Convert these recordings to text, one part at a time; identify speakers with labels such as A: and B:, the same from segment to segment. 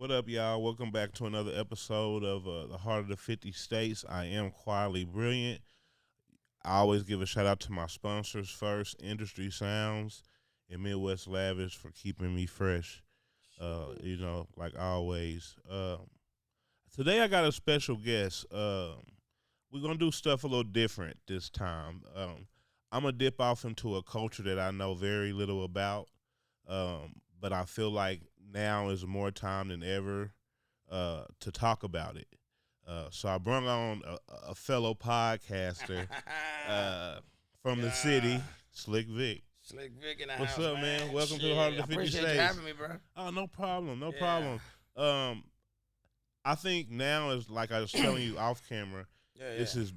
A: What up, y'all? Welcome back to another episode of The Heart of the 50 States. I am quietly brilliant. I always give a shout out to my sponsors first, Industry Sounds and Midwest Lavish for keeping me fresh. Like always. Today I got a special guest. We're gonna do stuff a little different this time. I'm gonna dip off into a culture that I know very little about, but I feel like now is more time than ever to talk about it. So I brought on a fellow podcaster from the city, Slikc Vic.
B: Slikc Vic in the
A: What's
B: house,
A: up, man? Welcome to the
B: Shit,
A: Heart of the
B: I
A: 50
B: appreciate
A: States.
B: you having me, bro.
A: Oh, no problem, no
B: Yeah.
A: problem. I think now is like I was telling you off camera.
B: Yeah,
A: This is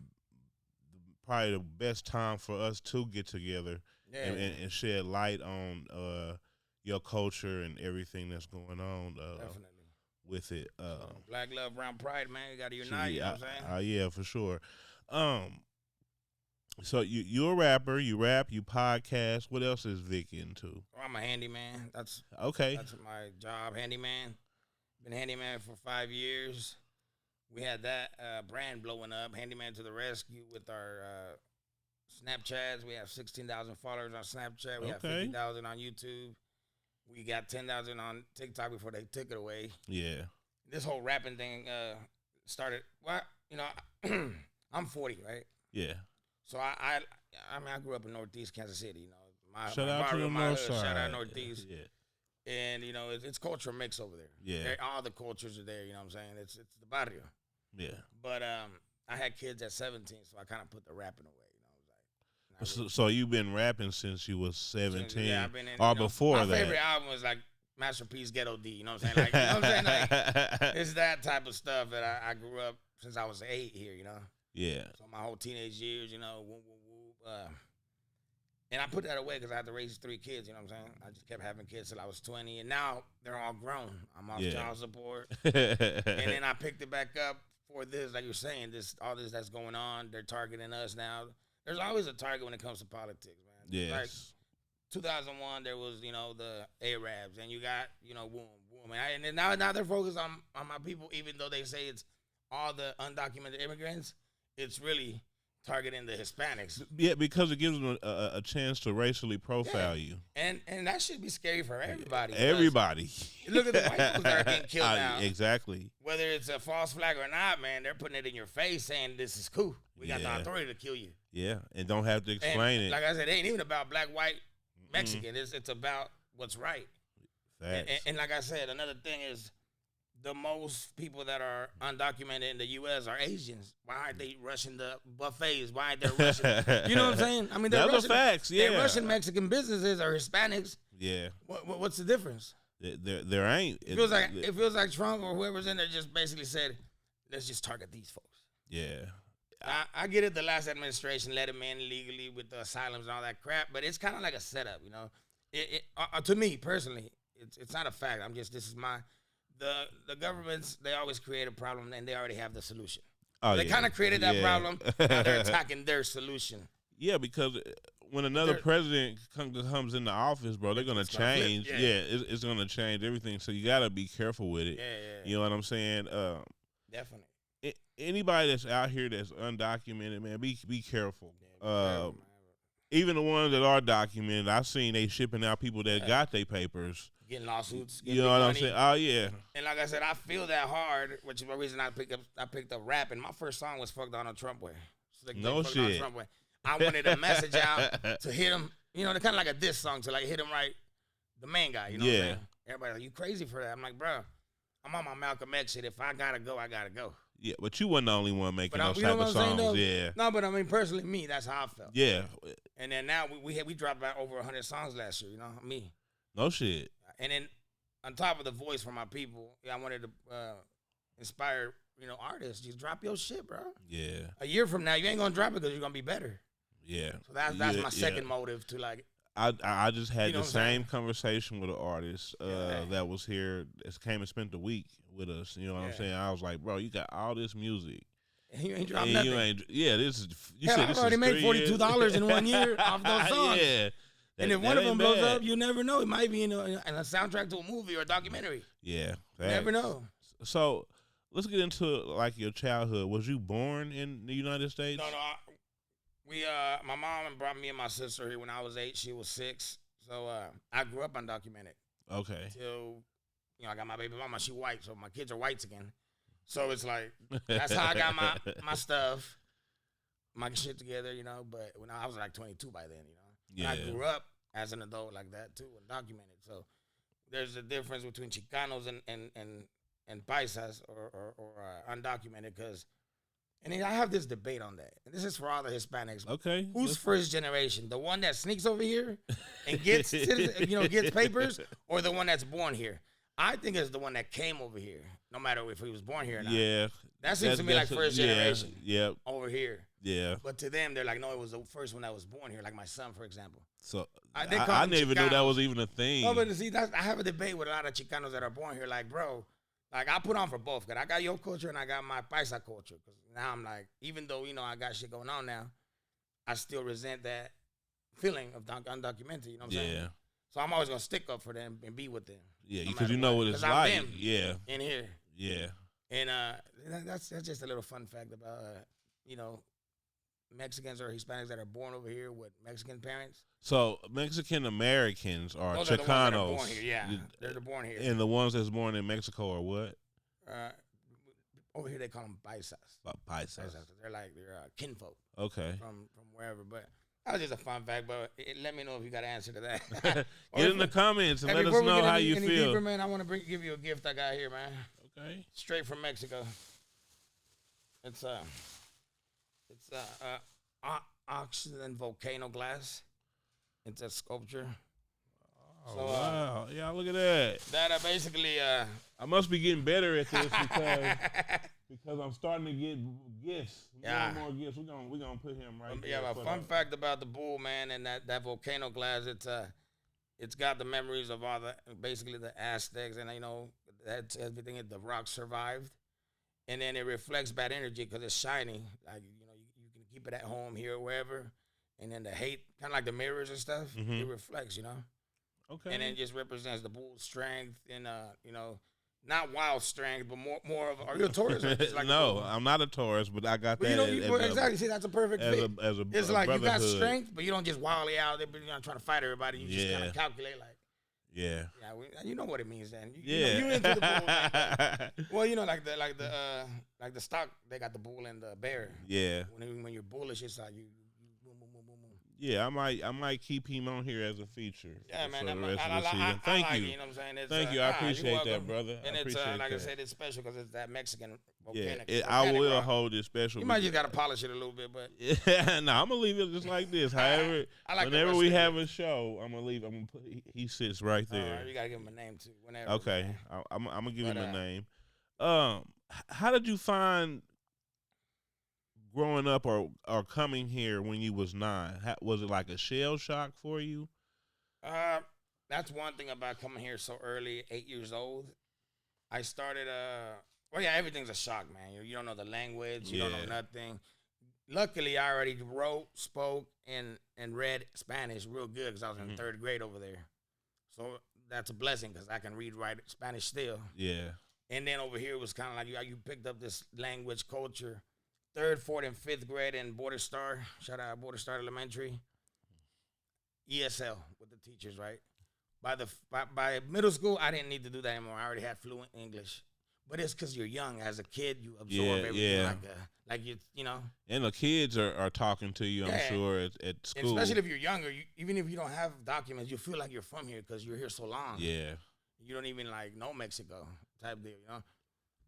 A: probably the best time for us to get together
B: yeah.
A: and shed light on your culture and everything that's going on
B: Definitely.
A: with it.
B: Black love, brown pride, man. You got to unite. You know what I'm saying?
A: Yeah, for sure. So you're a rapper. You rap. You podcast. What else is Vic into?
B: I'm a handyman. That's
A: Okay.
B: my job, handyman. Been handyman for 5 years. We had that brand blowing up, Handyman to the Rescue, with our Snapchats. We have 16,000 followers on Snapchat. We have 50,000 on YouTube. We got 10,000 on TikTok before they took it away.
A: Yeah.
B: This whole rapping thing started. Well, I'm 40, right?
A: Yeah.
B: So I grew up in Northeast Kansas City.
A: Shout out to the North Side.
B: Shout out Northeast.
A: Yeah.
B: And it's culture mix over there.
A: Yeah.
B: All the cultures are there. You know what I'm saying? It's the barrio.
A: Yeah.
B: But I had kids at 17, so I kind of put the rapping away.
A: So you've been rapping since you was 17,
B: Yeah, I've been in,
A: or before that.
B: My favorite album was like Masterpiece Ghetto D. You know what I'm saying? Like, you know what I'm saying? Like, it's that type of stuff that I grew up since I was 8 here. You know.
A: Yeah.
B: So my whole teenage years, whoop, whoop, whoop, and I put that away because I had to raise 3 kids. You know what I'm saying? I just kept having kids till I was 20, and now they're all grown. I'm off child support, and then I picked it back up for this, like you're saying, all this that's going on. They're targeting us now. There's always a target when it comes to politics, man.
A: Yes.
B: Like 2001, there was the Arabs, and you got boom, and then now they're focused on my people, even though they say it's all the undocumented immigrants. It's really targeting the Hispanics.
A: Yeah, because it gives them a chance to racially profile you.
B: And that should be scary for everybody.
A: Everybody.
B: Look at the white people that are getting killed now.
A: Exactly.
B: Whether it's a false flag or not, man, they're putting it in your face saying this is cool. We got the authority to kill you.
A: Yeah, and don't have to explain it.
B: Like I said, it ain't even about black, white, Mexican. It's about what's right. And like I said, another thing is the most people that are undocumented in the U.S. are Asians. Why aren't they rushing the buffets? Why aren't they rushing? You know what I'm saying? I mean, they're rushing
A: facts. Yeah,
B: they're rushing Mexican businesses or Hispanics.
A: Yeah.
B: What's the difference?
A: There ain't.
B: It feels like Trump or whoever's in there just basically said, let's just target these folks.
A: Yeah.
B: I get it. The last administration let him in legally with the asylums and all that crap, but it's kind of like a setup, to me personally, it's not a fact. This is my. The governments, they always create a problem and they already have the solution. They kind of created that problem. Now they're attacking their solution.
A: Yeah, because when another president comes into office, bro, they're going to change. It's going to change everything. So you got to be careful with it.
B: Yeah.
A: You know what I'm saying?
B: Definitely.
A: Anybody that's out here that's undocumented, man, be careful.
B: Careful,
A: even the ones that are documented, I've seen they shipping out people that got their papers.
B: Getting lawsuits.
A: You know what I'm saying? Oh, yeah.
B: And like I said, I feel that hard, which is the reason I picked up rapping. My first song was "Fuck Donald Trump Way."
A: No shit.
B: Trump way. I wanted a message out to hit him. Kind of like a diss song to like hit him right, the main guy. You know what I'm saying? Everybody like, you crazy for that? I'm like, bro, I'm on my Malcolm X shit. If I gotta go, I gotta go.
A: Yeah, but you wasn't the only one making those type of
B: saying,
A: songs. Yeah.
B: No, but I mean, personally, me, that's how I felt.
A: Yeah.
B: And then now we dropped about over 100 songs last year. Me.
A: No shit.
B: And then on top of the voice for my people, I wanted to inspire artists. Just drop your shit, bro.
A: Yeah.
B: A year from now, you ain't gonna drop it because you're gonna be better.
A: Yeah.
B: So that's my second motive to like.
A: I just had the same conversation with an artist that was here, that came and spent the week with us. You know what I'm saying? I was like, bro, you got all this music.
B: And you ain't dropped nothing.
A: This is.
B: I've already made $42 in 1 year off those songs.
A: Yeah.
B: And if one of them blows up, you never know. It might be in a soundtrack to a movie or a documentary.
A: Yeah,
B: Never know.
A: So let's get into like your childhood. Was you born in the United States?
B: No, my mom brought me and my sister here when I was 8. She was 6. So I grew up undocumented.
A: Okay.
B: Till I got my baby mama. She white, so my kids are whites again. So it's like that's how I got my stuff, my shit together. But when I was like 22 by then.
A: Yeah.
B: I grew up as an adult like that too, undocumented. So there's a difference between Chicanos and paisas or undocumented and then I have this debate on that. And this is for all the Hispanics.
A: Okay.
B: Who's first generation? The one that sneaks over here and gets gets papers, or the one that's born here? I think it's the one that came over here, no matter if he was born here or not.
A: Yeah.
B: That seems to me like first generation.
A: Yeah.
B: Over here.
A: Yeah.
B: But to them, they're like, no, it was the first one that was born here, like my son, for example.
A: So I
B: Chicanos.
A: never knew that was even a thing.
B: No, but see, I have a debate with a lot of Chicanos that are born here. Like, bro, like I put on for both. Cause I got your culture and I got my paisa culture. Cause now I'm like, even though I got shit going on now, I still resent that feeling of undocumented. You know what I'm saying?
A: Yeah.
B: So I'm always gonna stick up for them and be with them.
A: Yeah, because you know what it's like.
B: I'm them
A: yeah.
B: In here.
A: Yeah.
B: And that's just a little fun fact about Mexicans or Hispanics that are born over here with Mexican parents.
A: So Mexican Americans are
B: Those
A: Chicanos.
B: Are the ones that are born here. Yeah, they're born here.
A: And the ones that's born in Mexico are what?
B: Over here they call them paisas.
A: Paisas.
B: They're kinfolk.
A: Okay.
B: From wherever, but that was just a fun fact. But let me know if you got an answer to that.
A: Get in the comments and let us know how you feel.
B: Deeper, man, I want to give you a gift I got here, man.
A: Okay.
B: Straight from Mexico. It's oxygen volcano glass. It's a sculpture.
A: Oh, so, wow. Yeah, look at that.
B: That basically...
A: I must be getting better at this because I'm starting to get gifts. More gifts. We're gonna put him right there.
B: Yeah, a fun fact about the bull, man, and that volcano glass, it's got the memories of all basically the Aztecs, and that's everything. The rocks survived. And then it reflects bad energy because it's shiny. Like, you can keep it at home here or wherever. And then the hate, kind of like the mirrors and stuff, it reflects,
A: Okay.
B: And then it just represents the bull's strength and, not wild strength, but more of, are you a Taurus? Like
A: no, I'm not a Taurus, but I got that.
B: Exactly. See, that's a perfect fit. It's like you got strength, but you don't just wildly out there, but you're not trying to fight everybody. You just kind of calculate like.
A: Yeah.
B: Yeah, you know what it means then. You into the bull. Well, like the stock, they got the bull and the bear.
A: Yeah.
B: When you're bullish, it's like you boom, boom, boom, boom, boom.
A: Yeah, I might keep him on here as a feature.
B: Yeah, man.
A: For the rest of the season. Thank you.
B: You know what I'm saying?
A: Thank you. I appreciate that, brother.
B: And it's like I said, it's special because it's that Mexican volcanic.
A: Yeah, I will hold it special.
B: You might just gotta polish it a little bit, but
A: yeah, no, I'm gonna leave it just like this. However, whenever we have a show, I'm gonna leave. I'm gonna put. He sits right there.
B: You gotta give him a name too. Whenever.
A: Okay, I'm gonna give him a name. How did you find growing up or coming here when you was 9? Was it like a shell shock for you?
B: That's one thing about coming here so early, 8 years old. I started, everything's a shock, man. You don't know the language. You don't know nothing. Luckily, I already wrote, spoke, and read Spanish real good because I was in 3rd grade over there. So that's a blessing because I can read, write Spanish still.
A: Yeah.
B: And then over here, it was kind of like you picked up this language, culture. 3rd, 4th, and 5th grade in Border Star. Shout out Border Star Elementary. ESL with the teachers, right? By middle school, I didn't need to do that anymore. I already had fluent English. But it's because you're young. As a kid, you absorb everything like you know.
A: And the kids are talking to you, I'm sure, at school.
B: And especially if you're younger, even if you don't have documents, you feel like you're from here because you're here so long.
A: Yeah.
B: You don't even know Mexico type deal,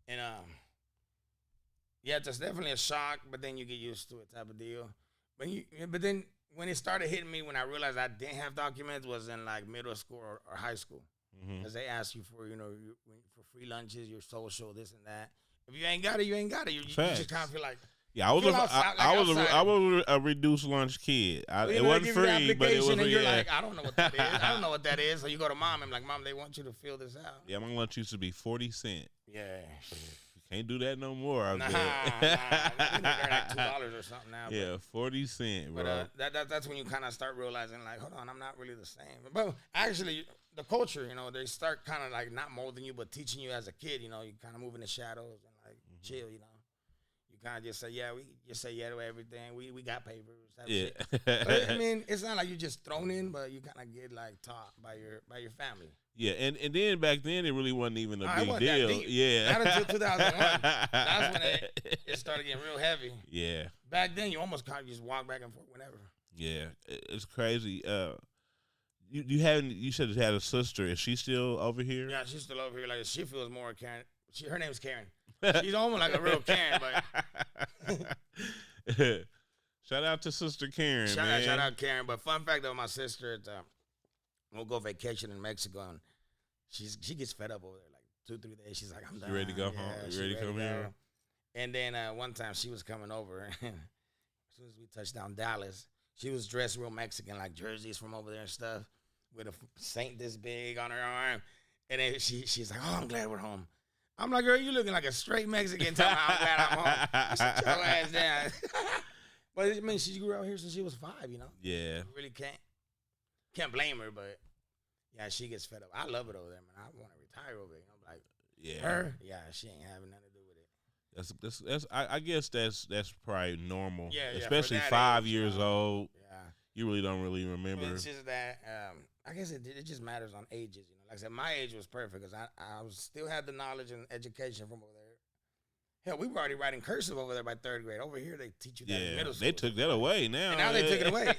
B: And yeah, it's definitely a shock, but then you get used to it type of deal. But then when it started hitting me, when I realized I didn't have documents, was in middle school or high school, because they ask you for for free lunches, your social, this and that. If you ain't got it, you ain't got it. You just kind of feel like.
A: Yeah, I was a reduced lunch kid. It wasn't free, but it was.
B: And you're like, I don't know what that is. I don't know what that is. So you go to mom and Mom, they want you to fill this out.
A: Yeah, my lunch used to be 40 cents.
B: Yeah.
A: Can't do that no more.
B: They're like $2 or something now.
A: Yeah, 40 cents, bro.
B: But that's when you kind of start realizing, hold on, I'm not really the same. But actually, the culture, you know, they start kind of like not molding you, but teaching you as a kid. You know, you kind of move in the shadows and like chill. You know, you kind of just say we just say yeah to everything. We got papers.
A: Yeah.
B: But, I mean, it's not like you just thrown in, but you kind of get like taught by your family.
A: Yeah, and then back then it really wasn't even a big
B: wasn't
A: deal.
B: that deep.
A: Yeah.
B: Not until 2001. That's when it started getting real heavy.
A: Yeah.
B: Back then, you almost kind of just walk back and forth whenever.
A: Yeah, it's crazy. You said you had a sister. Is she still over here?
B: Yeah, she's still over here. Like she feels more Karen. Her name's Karen. She's almost like a real Karen,
A: but shout out to Sister Karen.
B: Shout out Karen. But fun fact though, my sister, we'll go vacation in Mexico, and she gets fed up over there. Like 2-3 days, she's like, I'm done.
A: You ready to go home? You ready to come here?
B: And then one time she was coming over, and as soon as we touched down Dallas, she was dressed real Mexican, like jerseys from over there and stuff, with a saint this big on her arm. And then she's like, oh, I'm glad we're home. I'm like, girl, you looking like a straight Mexican. Tell me I'm glad I'm home. Sit your ass down. But I mean, she grew out here since she was 5, you know?
A: Yeah.
B: You really can't blame her, but yeah, she gets fed up. I love it over there, man. I want to retire over there. You know, like,
A: yeah.
B: Her? Yeah, she ain't having nothing to do with it.
A: I guess that's probably normal.
B: Yeah,
A: especially 5 years old. Yeah. You really don't really remember.
B: It's just that I guess it just matters on ages. You know, like I said, my age was perfect because I still had the knowledge and education from over there. Hell, we were already writing cursive over there by 3rd grade. Over here, they teach you that in middle school.
A: They took that away now.
B: And now they took it away.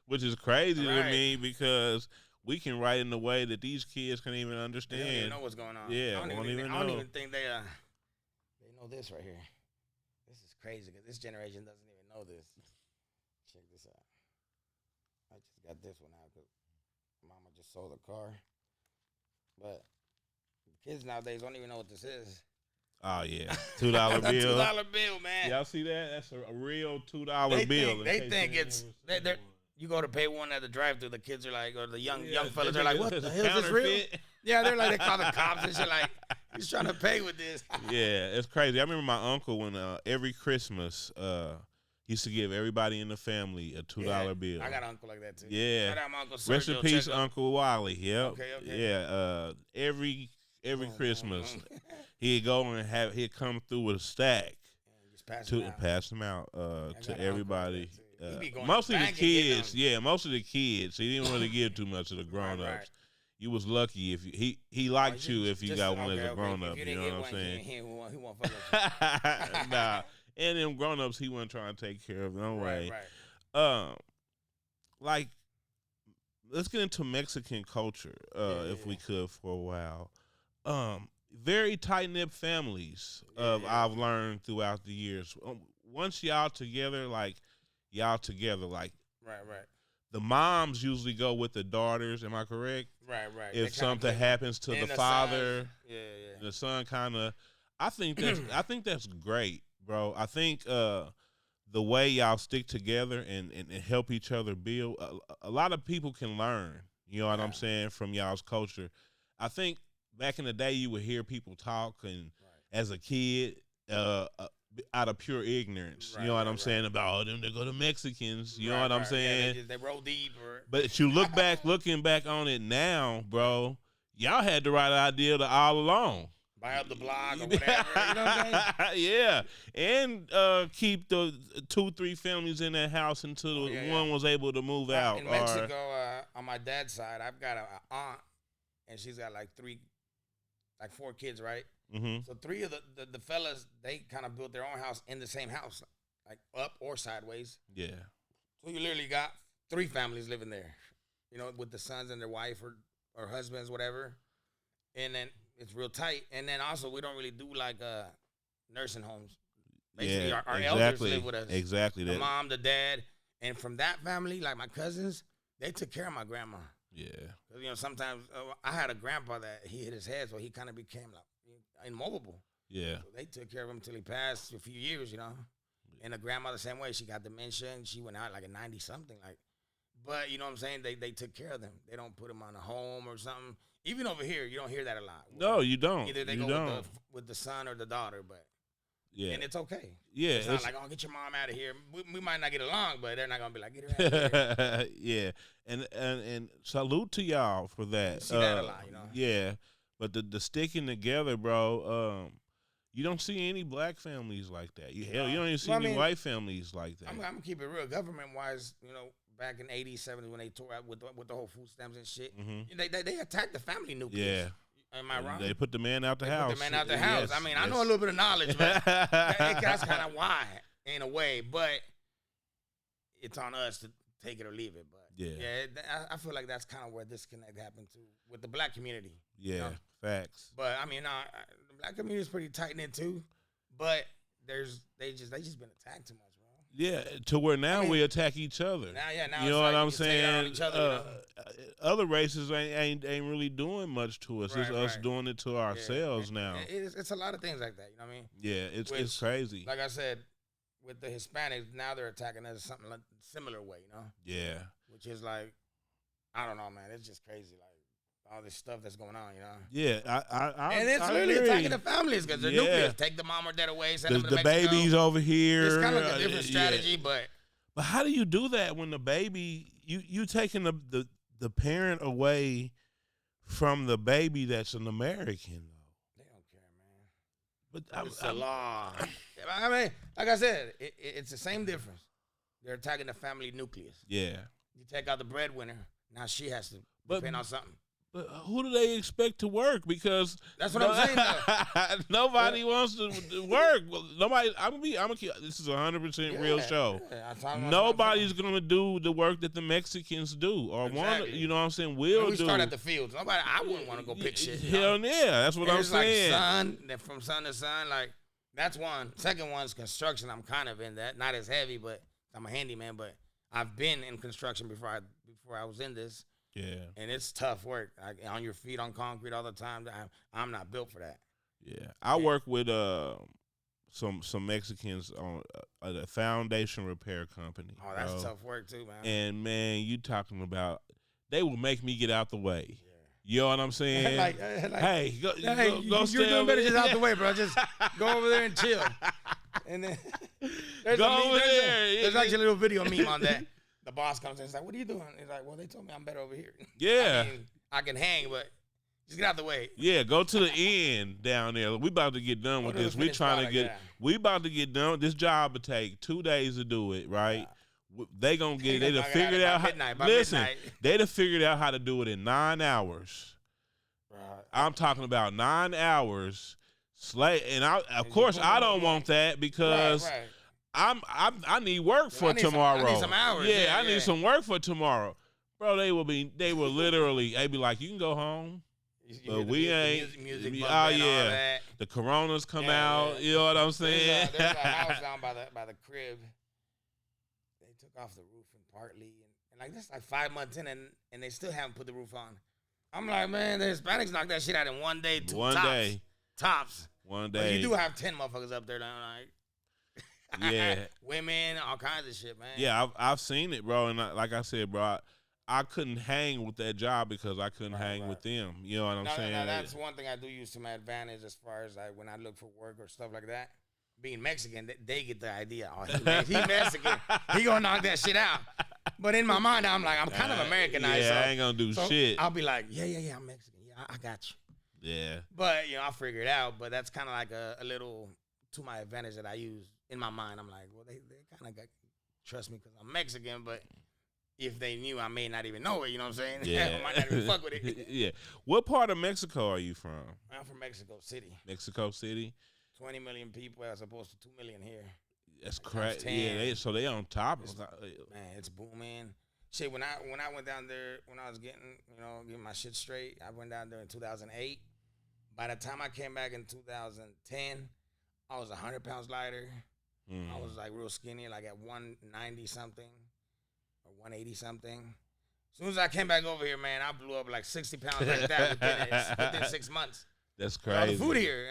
A: Which is crazy to me because we can write in a way that these kids can't even understand.
B: They don't even know what's going on.
A: Yeah,
B: I don't even think they know this right here. This is crazy because this generation doesn't even know this. Check this out. I just got this one out because Mama just sold a car. But kids nowadays don't even know what this is.
A: Oh, yeah. $2 bill.
B: $2 bill, man.
A: Y'all see that? That's a real $2 bill.
B: They think it's... You go to pay one at the drive-thru, the kids are like, or the young fellas are like, what the hell is this real? Yeah, they're like, they call the cops and shit like, he's trying to pay with this.
A: Yeah, it's crazy. I remember my uncle when every Christmas he used to give everybody in the family a $2 bill.
B: I got an uncle like that too.
A: Yeah.
B: Shout out my uncle Sergio.
A: Rest in peace, Uncle Wally. Yep.
B: Okay.
A: Yeah. Every Christmas he'd go and he'd come through with a stack pass them out to everybody. Mostly the kids. Yeah, most of the kids. He didn't really give too much to the grown-ups. Right. You was lucky if he liked you if you got one as a grown-up. You know what I'm saying? He won't fuck Nah. And them grown-ups, he wasn't trying to take care of. No way. Right. Like, let's get into Mexican culture, if we could, for a while. Very tight-knit families, I've learned throughout the years. Once y'all together, like, right. The moms usually go with the daughters. Am I correct?
B: Right.
A: If something happens to the father, the son kind of. I think that's great, bro. I think the way y'all stick together and help each other build. A lot of people can learn. You know what I'm saying, from y'all's culture. I think back in the day, you would hear people talk, and as a kid, out of pure ignorance, you know what I'm saying, about them. They go to Mexicans, you know what I'm saying.
B: Yeah, they roll deep.
A: But you looking back on it now, bro. Y'all had the right idea all along.
B: Buy up the block or whatever. You know what I'm saying?
A: Yeah, and keep the 2-3 families in that house until one was able to move out.
B: In Mexico, on my dad's side, I've got an aunt, and she's got like 4 kids, right? Mm-hmm. So 3 of the fellas, they kind of built their own house in the same house, like up or sideways.
A: Yeah.
B: So you literally got 3 families living there, you know, with the sons and their wife or husbands, whatever. And then it's real tight. And then also we don't really do like nursing homes. Basically, our elders live with us.
A: Exactly.
B: The mom, the dad, and from that family, like my cousins, they took care of my grandma.
A: Yeah.
B: You know, sometimes I had a grandpa that he hit his head, so he kind of became like immobile.
A: Yeah.
B: So they took care of him until he passed a few years, you know. And the grandma the same way. She got dementia, and she went out like at 90-something. But you know what I'm saying? They took care of them. They don't put them on a home or something. Even over here, you don't hear that a lot.
A: No, you don't.
B: Either they go with the son or the daughter, but
A: Yeah.
B: And it's okay.
A: Yeah.
B: It's not like, oh, get your mom out of here. We might not get along, but they're not gonna be like, get her out of here.
A: Yeah. And salute to y'all for that.
B: You see that a lot, you know.
A: Yeah. But the sticking together, bro, you don't see any black families like that. You don't even see any white families like that.
B: I'm gonna keep it real. Government wise, you know, back in '80s, '70s when they tore out with the whole food stamps and shit, they attacked the family nucleus.
A: Yeah.
B: Am I wrong?
A: They put the man out the house.
B: Put the man out the house.
A: Yes,
B: I mean, I know a little bit of knowledge, but that's kind of why, in a way. But it's on us to take it or leave it. But I feel like that's kind of where disconnect happened too with the black community.
A: Yeah,
B: you know?
A: facts.
B: But I mean, the black community is pretty tight knit too. But they just been attacked too much.
A: Yeah, to where now we attack each other.
B: Now
A: you know
B: like
A: what I'm saying?
B: Each other, you know?
A: Other races ain't really doing much to us. It's us doing it to ourselves now.
B: It's a lot of things like that. You know what I mean?
A: Yeah, it's crazy.
B: Like I said, with the Hispanics, now they're attacking us something like similar way. You know?
A: Yeah.
B: Which is like, I don't know, man. It's just crazy. Like all this stuff that's going on, you know.
A: Yeah,
B: and it's literally attacking the families because they're nucleus. Take the mom or dad away, send them to Mexico.
A: Babies over here.
B: It's kind of like a different strategy, but
A: how do you do that when the baby you taking the parent away from the baby that's an American though?
B: They don't care, man.
A: But
B: it's a law. I mean, like I said, it's the same difference. They're attacking the family nucleus.
A: Yeah.
B: You take out the breadwinner, now she has to depend on something. But
A: who do they expect to work? Because
B: that's what I'm saying. Though.
A: Nobody wants to work. Nobody. This is 100% real show. Nobody's gonna do the work that the Mexicans do or want. You know what I'm saying? We
B: start at the fields. I wouldn't want to go pick shit.
A: Hell yeah, that's what I'm saying.
B: Like from sun to sun. Like that's one. Second one's construction. I'm kind of in that. Not as heavy, but I'm a handyman. But I've been in construction before I was in this.
A: Yeah,
B: and it's tough work. On your feet on concrete all the time. I'm not built for that.
A: Yeah, I work with some Mexicans on a foundation repair company.
B: Oh, that's tough work too, man.
A: And man, you talking about they will make me get out the way. Yeah. You know what I'm saying? Hey, go
B: you're doing better just out the way, bro. Just go over there and chill. And then there's actually a little video meme on that. The boss comes in and is like, what are you doing? He's like, well, they told me I'm better over here.
A: Yeah.
B: I can hang, but just get out the way.
A: Yeah, go to the end down there. We about to get done with this. We about to get done. This job will take 2 days to do it, right? Yeah. They gonna get it. They done figured out they done figured out how to do it in 9 hours. Right. I'm talking about 9 hours. And of course I don't want that because
B: right.
A: I need work for tomorrow.
B: I need some hours.
A: Yeah, I need some work for tomorrow. Bro, they will literally, they be like, you can go home. But we ain't.
B: Music
A: the Coronas come out. You know what I'm saying?
B: There's a house down by the crib. They took off the roof partly. And like this like 5 months in and they still haven't put the roof on. I'm like, man, the Hispanics knocked that shit out in 1 day. Tops.
A: 1 day.
B: But you do have 10 motherfuckers up there, like.
A: Yeah,
B: women, all kinds of shit, man.
A: Yeah, I've seen it, bro. And like I said, bro, I couldn't hang with that job because I couldn't hang with them. You know what I'm saying?
B: No, that's one thing I do use to my advantage as far as like when I look for work or stuff like that. Being Mexican, they get the idea. Oh, he Mexican. He gonna knock that shit out. But in my mind, I'm like, I'm kind of Americanized.
A: Yeah, I ain't gonna do shit.
B: I'll be like, yeah, I'm Mexican. Yeah, I got you.
A: Yeah.
B: But I'll figure it out. But that's kind of like a little to my advantage that I use. In my mind, I'm like, well, they kind of trust me because I'm Mexican, but if they knew, I may not even know it, you know what I'm saying?
A: Yeah.
B: I might not even fuck with it.
A: Yeah. What part of Mexico are you from?
B: I'm from Mexico City.
A: Mexico City?
B: 20 million people as opposed to 2 million here.
A: That's crazy. Yeah, so they on top.
B: Man, it's booming. Shit, when I went down there, when I was getting my shit straight, I went down there in 2008. By the time I came back in 2010, I was 100 pounds lighter. I was like real skinny, like at 190 something or 180 something. As soon as I came back over here, man, I blew up like 60 pounds like that within 6 months.
A: That's crazy.
B: All the food here,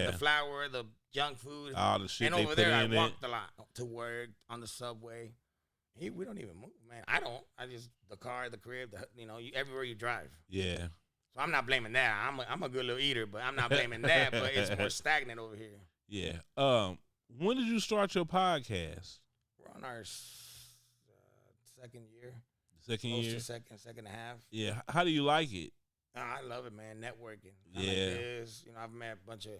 B: the flour, the junk food,
A: all the shit.
B: And over there, I walked a lot to work on the subway. We don't even move, man. I don't. I just the car, the crib, everywhere you drive.
A: Yeah.
B: So I'm not blaming that. I'm a good little eater, but I'm not blaming that. But it's more stagnant over here.
A: Yeah. when did you start your podcast?
B: We're on our second year.
A: Second
B: Close
A: year?
B: to second and a half.
A: Yeah. How do you like it?
B: I love it, man. Networking.
A: Yeah.
B: Like this. I've met a bunch of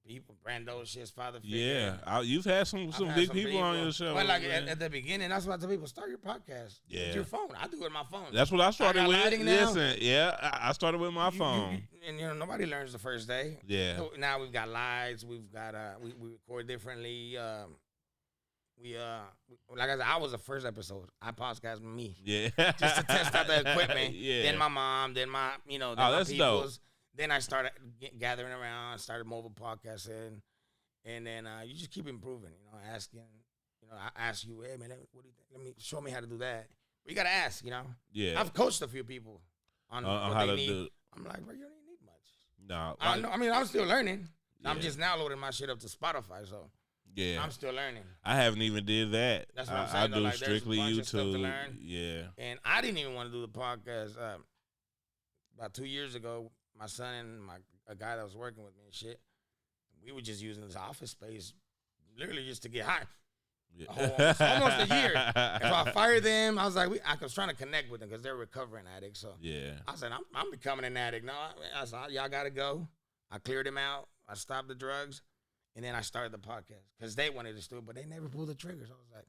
B: people. Brando, shit's father figure.
A: Yeah. You've had some big people on your show.
B: Well, like at the beginning, that's what I tell people. Start your podcast.
A: Yeah.
B: With your phone. I do it on my phone.
A: That's what I started with.
B: Now.
A: Listen, I started with my phone.
B: And nobody learns the first day.
A: Yeah.
B: So now we've got lights. We've got we record differently. Like I said, I was the first episode. I podcasted with me.
A: Yeah.
B: Just to test out the equipment.
A: Yeah.
B: Then my mom. Then my then my
A: that's
B: people's.
A: dope.
B: Then I started gathering around. Started mobile podcasting, and then you just keep improving. Asking. I ask you, hey man, what do you think? Let me show me how to do that. But you gotta ask.
A: Yeah.
B: I've coached a few people on what
A: how
B: they
A: to
B: need.
A: do.
B: I'm like, bro, you don't need much.
A: No.
B: I mean, I'm still learning.
A: Yeah.
B: I'm just now loading my shit up to Spotify, so
A: Yeah.
B: I'm still learning.
A: I haven't even did that.
B: That's what I'm
A: I
B: saying, though,
A: do
B: like, there's a
A: strictly
B: bunch of stuff to
A: YouTube.
B: learn.
A: Yeah.
B: And I didn't even want to do the podcast. About 2 years ago, my son and a guy that was working with me and shit, we were just using this office space, literally just to get high.
A: Yeah.
B: Almost a year. And so I fired them. I was like, I was trying to connect with them because they're recovering addicts. So
A: Yeah.
B: I said, I'm becoming an addict. No, I said, y'all got to go. I cleared them out. I stopped the drugs. And then I started the podcast because they wanted to do it, but they never pulled the trigger. So I was like,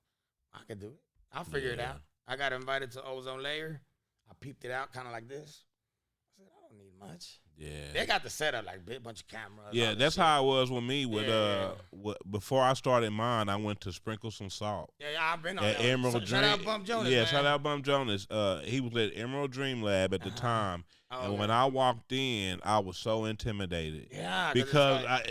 B: I could do it. I'll figure it out. I got invited to Ozone Layer. I peeped it out kind of like this. I said, I don't need much.
A: Yeah.
B: They got the setup, like big bunch of cameras.
A: Yeah, that's how it was with me. Before I started mine, I went to Sprinkle Some Salt.
B: Yeah, I've been on
A: at
B: that.
A: Emerald Dream.
B: Shout out Bump Jonas.
A: Yeah,
B: man.
A: shout out Bump Jonas. He was at Emerald Dream Lab at the time.
B: Oh,
A: And
B: okay.
A: when I walked in, I was so intimidated.
B: Yeah,
A: because I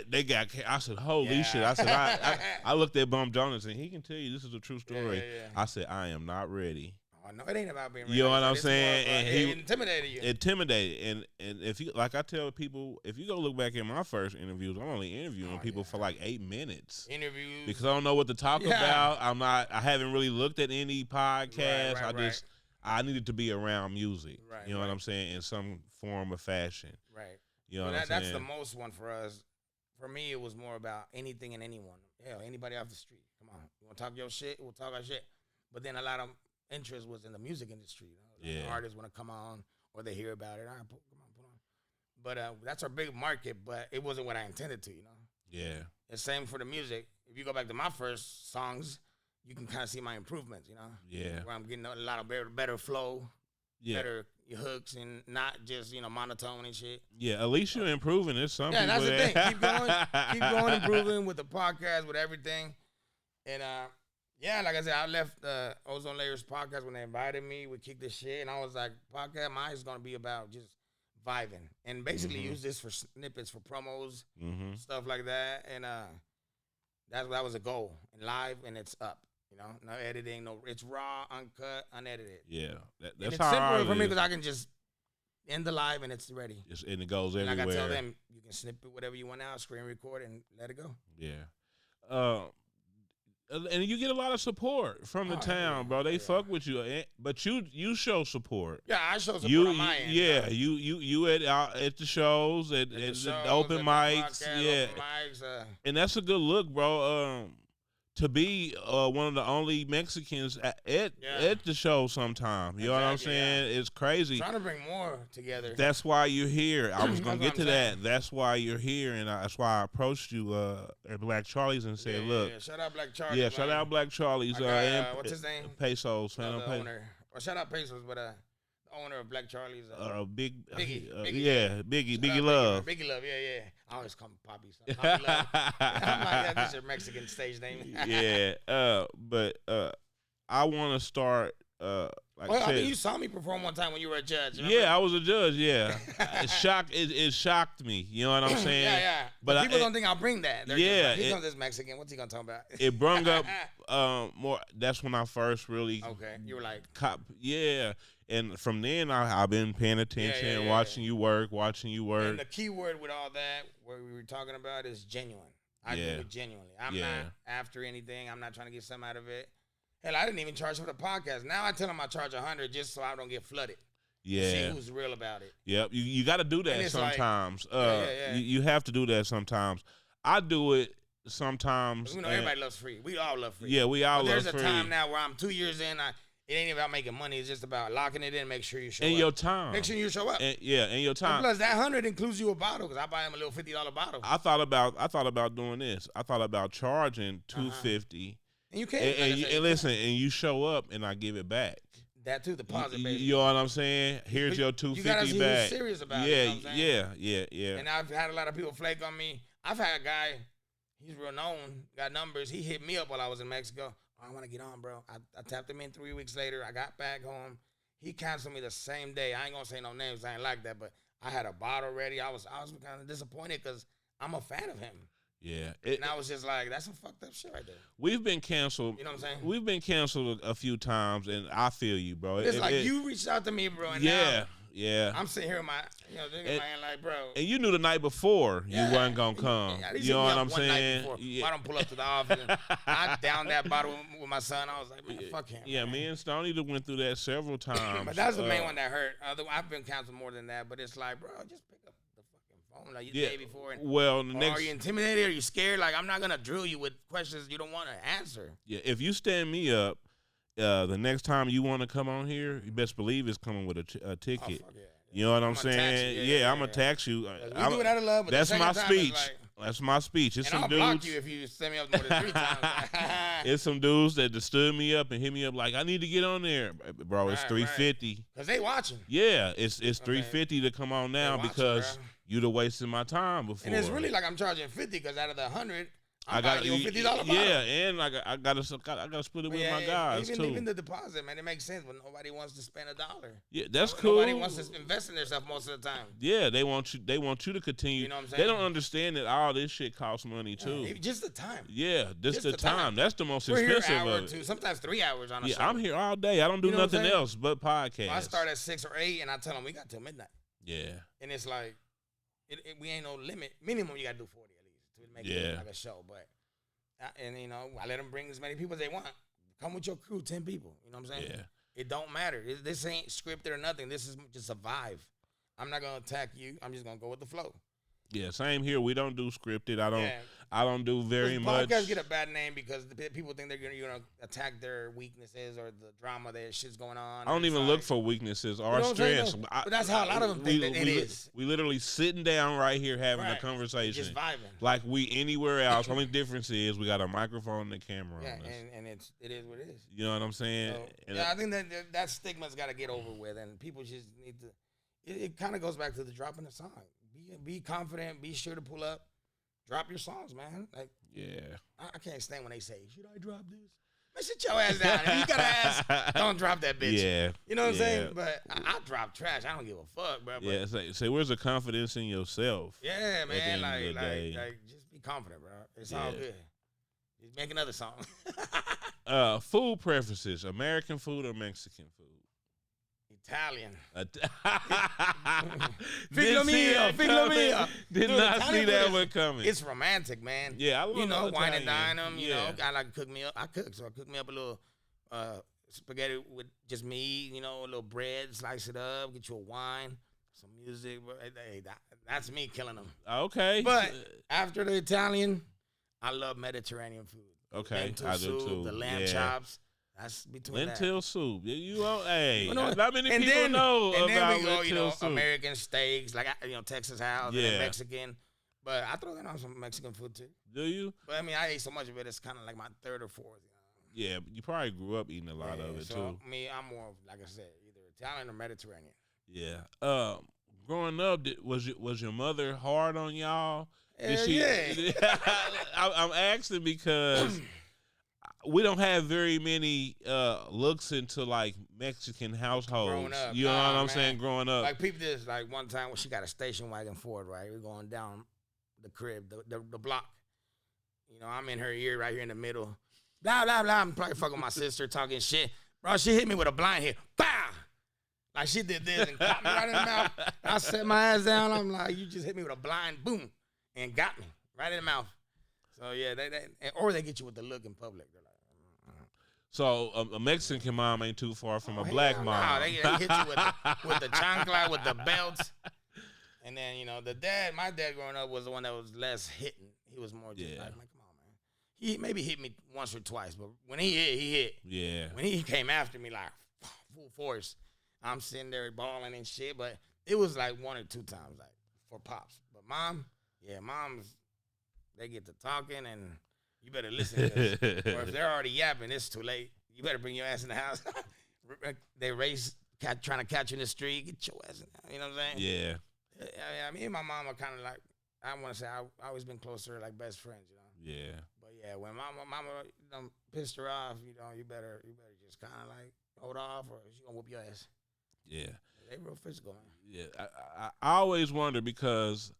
A: said, holy shit. I said, I looked at Bump Jonas, and he can tell you this is a true story.
B: Yeah.
A: I said, I am not ready.
B: Oh, no, it ain't about being ready.
A: You know what I'm saying?
B: And he intimidated you.
A: Intimidated. And if you, like I tell people, if you go look back at my first interviews, I'm only interviewing people for like 8 minutes.
B: Interviews.
A: Because I don't know what to talk about. I haven't really looked at any podcasts. I needed to be around music.
B: Right,
A: you know what I'm saying? In some form or fashion.
B: Right.
A: You know what I'm saying?
B: That's the most one for us. For me, it was more about anything and anyone. Hell, anybody off the street. Come on. You want to talk your shit? We'll talk our shit. But then a lot of interest was in the music industry. Artists want to come on or they hear about it. All right, put on. But that's our big market, but it wasn't what I intended to,
A: Yeah.
B: The same for the music. If you go back to my first songs, you can kind of see my improvements,
A: Yeah.
B: Where I'm getting a lot of better flow, better hooks, and not just, monotone and shit.
A: Yeah, at least you're improving. There's some people
B: that's the thing. Keep going, improving with the podcast, with everything. And, like I said, I left Ozone Layers podcast when they invited me. We kicked this shit, and I was like, podcast, mine is going to be about just vibing. And basically use this for snippets, for promos, stuff like that. And that was a goal. And live, and it's up. No editing, it's raw, uncut, unedited.
A: Yeah, that's
B: and it's
A: how
B: simple for me because I can just end the live and it's ready.
A: And it goes everywhere.
B: Like I tell them, you can snip it whatever you want out, screen record, and let it go.
A: Yeah. And you get a lot of support from the town, bro. They fuck with you, but you show support.
B: Yeah, I show support on my end.
A: Yeah, you at the shows, at the open mics,
B: open mics,
A: and that's a good look, bro. To be one of the only Mexicans at the show sometime. You know what I'm saying? Yeah. It's crazy.
B: Trying to bring more together.
A: That's why you're here. I was going to get to that. That's why you're here, and that's why I approached you at Black Charlie's and said, look.
B: Yeah. Shout out Black Charlie's.
A: Yeah, shout out Black Charlie's.
B: What's his name?
A: Pesos.
B: The owner. Well, shout out Pesos, but the owner of Black Charlie's.
A: Biggie.
B: Biggie
A: Love.
B: Biggie Love, yeah. I always call him Poppy. Poppy Love. I'm like, that's your Mexican stage name.
A: Yeah, but I want to start.
B: You saw me perform one time when you were a judge. Remember?
A: Yeah, I was a judge. Yeah, it shocked me. You know what I'm saying?
B: Yeah. But people don't think I'll bring that. They're here comes this Mexican. What's he gonna talk about?
A: It brung up more. That's when I first really.
B: Okay, you were like.
A: Yeah. And from then, I've been paying attention, watching you work.
B: And the key word with all that, what we were talking about, is genuine. I do it genuinely. I'm not after anything. I'm not trying to get something out of it. Hell, I didn't even charge for the podcast. Now I tell them I charge $100 just so I don't get flooded.
A: Yeah.
B: See who's real about it.
A: Yep. You got to do that sometimes.
B: Like,
A: you have to do that sometimes. I do it sometimes.
B: You know, everybody loves free. We all love free.
A: Yeah, we all love free.
B: There's a time now where I'm 2 years in. It ain't about making money. It's just about locking it in. Make sure you show up.
A: And your time.
B: Make sure you show up.
A: And your time.
B: And plus, that 100 includes you a bottle because I buy him a little $50 bottle.
A: I thought about doing this. I thought about charging $250.
B: And you can.
A: And listen, and you show up, and I give it back.
B: That too, deposit, baby.
A: You know what I'm saying? Here's your $250
B: you gotta see
A: back.
B: Who's serious about it. You know what I'm saying?
A: Yeah.
B: And I've had a lot of people flake on me. I've had a guy, he's real known, got numbers. He hit me up while I was in Mexico. I want to get on, bro. I tapped him in 3 weeks later. I got back home. He canceled me the same day. I ain't gonna say no names. I ain't like that, but I had a bottle ready. I was kind of disappointed because I'm a fan of him.
A: Yeah.
B: And I was just like, that's some fucked up shit right there.
A: We've been canceled.
B: You know what I'm saying?
A: We've been canceled a few times, and I feel you, bro.
B: It's you reached out to me, bro. And
A: yeah.
B: I'm sitting here with my, thinking, man, like, bro.
A: And you knew the night before you wasn't going to come. You know what I'm saying?
B: I don't pull up to the office. I downed that bottle with my son. I was like, man, fuck him.
A: Yeah, me and Stoney went through that several times.
B: But that's the main one that hurt. I've been canceled more than that. But it's like, bro, just pick up the fucking phone like you did before. Are you intimidated? Are you scared? Like, I'm not going to drill you with questions you don't want to answer.
A: Yeah, if you stand me up, the next time you want to come on here, you best believe it's coming with a ticket.
B: Oh, fuck yeah.
A: You know what I'm saying? I'm gonna tax you.
B: We do it out of love. But
A: that's my speech. That's my speech. It's
B: and
A: some
B: I'll
A: dudes.
B: block you if you send me up more than 3 times.
A: It's some dudes that stood me up and hit me up like, I need to get on there, bro. It's $350.
B: Cause they watching.
A: Yeah, it's $350 to come on now because you'd have wasted my time before.
B: And it's really like I'm charging 50 because out of the 100. I got you a $50 bottle.
A: Yeah, and I gotta split it with my guys too.
B: Even the deposit, man, it makes sense when nobody wants to spend $1.
A: Yeah, that's cool.
B: Nobody wants to invest in themselves most of the time.
A: Yeah, they want you to continue.
B: You know what I'm saying?
A: They don't understand that all this shit costs money too.
B: Just the time.
A: Yeah, just the time. That's the most
B: We're
A: expensive
B: here an hour
A: of
B: or
A: it.
B: two, sometimes 3 hours on a show.
A: I'm here all day. I don't do nothing else but podcasts.
B: I start at 6 or 8, and I tell them we got till midnight.
A: Yeah.
B: And it's like, we ain't no limit. Minimum you got to do 40 at least to make it like a show, but. And, I let them bring as many people as they want. Come with your crew, 10 people. You know what I'm saying? Yeah. It don't matter. This ain't scripted or nothing. This is just a vibe. I'm not going to attack you. I'm just going to go with the flow.
A: Yeah, same here. We don't do scripted. I don't do very much.
B: Podcasts get a bad name because people think you're gonna attack their weaknesses or the drama that shit's going on.
A: I don't even look for weaknesses or strengths.
B: But that's how a lot of them think it is.
A: We literally sitting down right here having a conversation.
B: Just vibing.
A: Like we anywhere else. Only difference is we got a microphone and a camera on us.
B: And it is what it is.
A: You know what I'm saying?
B: So, I think that stigma's got to get over with, and people just need to. It kind of goes back to the dropping the song. Be confident. Be sure to pull up. Drop your songs, man. Like, I can't stand when they say, "Should I drop this?" Man, sit your ass down. If you got ass, don't drop that bitch. Yeah, you know what I'm saying. But I drop trash. I don't give a fuck, bro. But,
A: say where's the confidence in yourself?
B: Yeah, man. Like, just be confident, bro. It's all good. Just make another song.
A: Food preferences: American food or Mexican food?
B: Italian.
A: Figlio mio. Did not see that one coming.
B: It's romantic, man.
A: Yeah, I love
B: wine and dine them. You know, I like to cook me up. I cook, so I cook me up a little spaghetti with just meat. You know, a little bread, slice it up, get you a wine, some music. Hey, that's me killing them.
A: Okay.
B: But after the Italian, I love Mediterranean food.
A: Okay,
B: lentil
A: I
B: soup,
A: do too.
B: The lamb chops. That's between
A: lentil soup. Hey,
B: not
A: many people know about lentil soup.
B: American steaks, like Texas house, and then Mexican. But I throw that on some Mexican food too.
A: Do you?
B: But I mean, I ate so much of it. It's kind of like my third or fourth.
A: Yeah, you probably grew up eating a lot of it too.
B: Me, I'm more like I said, either Italian or Mediterranean.
A: Yeah. Growing up, was your mother hard on y'all?
B: Yeah.
A: I'm asking because. We don't have very many looks into like Mexican households.
B: Growing up,
A: you know what I'm saying? Growing up,
B: like people did. Like one time when she got a station wagon Ford, right? We're going down the crib, the block. You know, I'm in her ear right here in the middle. Blah blah blah. I'm probably fucking my sister, talking shit, bro. She hit me with a blind hit. Bah! Like she did this and got me right in the mouth. I set my ass down. I'm like, you just hit me with a blind boom and got me right in the mouth. So yeah, or they get you with the look in public.
A: So a Mexican mom ain't too far from a black mom.
B: No, they hit you with the chancla, with the belts. And then, my dad growing up was the one that was less hitting. He was more just like, come on, man. he maybe hit me once or twice, but when he hit, he hit.
A: Yeah.
B: When he came after me like full force, I'm sitting there balling and shit. But it was like 1 or 2 times, like for pops. But moms, they get to talking and you better listen. Or if they're already yapping, it's too late. You better bring your ass in the house. They trying to catch you in the street. Get your ass in the house. You know what I'm saying?
A: Yeah.
B: I mean, my mom are kind of like, I want to say I always been closer, like best friends, you know.
A: Yeah.
B: But yeah, when mama pissed her off, you better just kind of like hold off, or she gonna whoop your ass.
A: Yeah.
B: They real physical, man.
A: Yeah. I always wonder because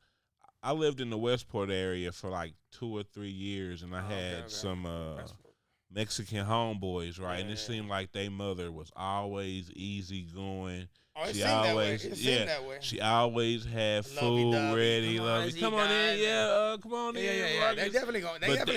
A: I lived in the Westport area for like 2 or 3 years, and I had some Mexican homeboys, right? And it seemed like their mother was always easygoing.
B: Oh, it seemed that way.
A: She always had food ready. Come on in, come on in.
B: Yeah. They definitely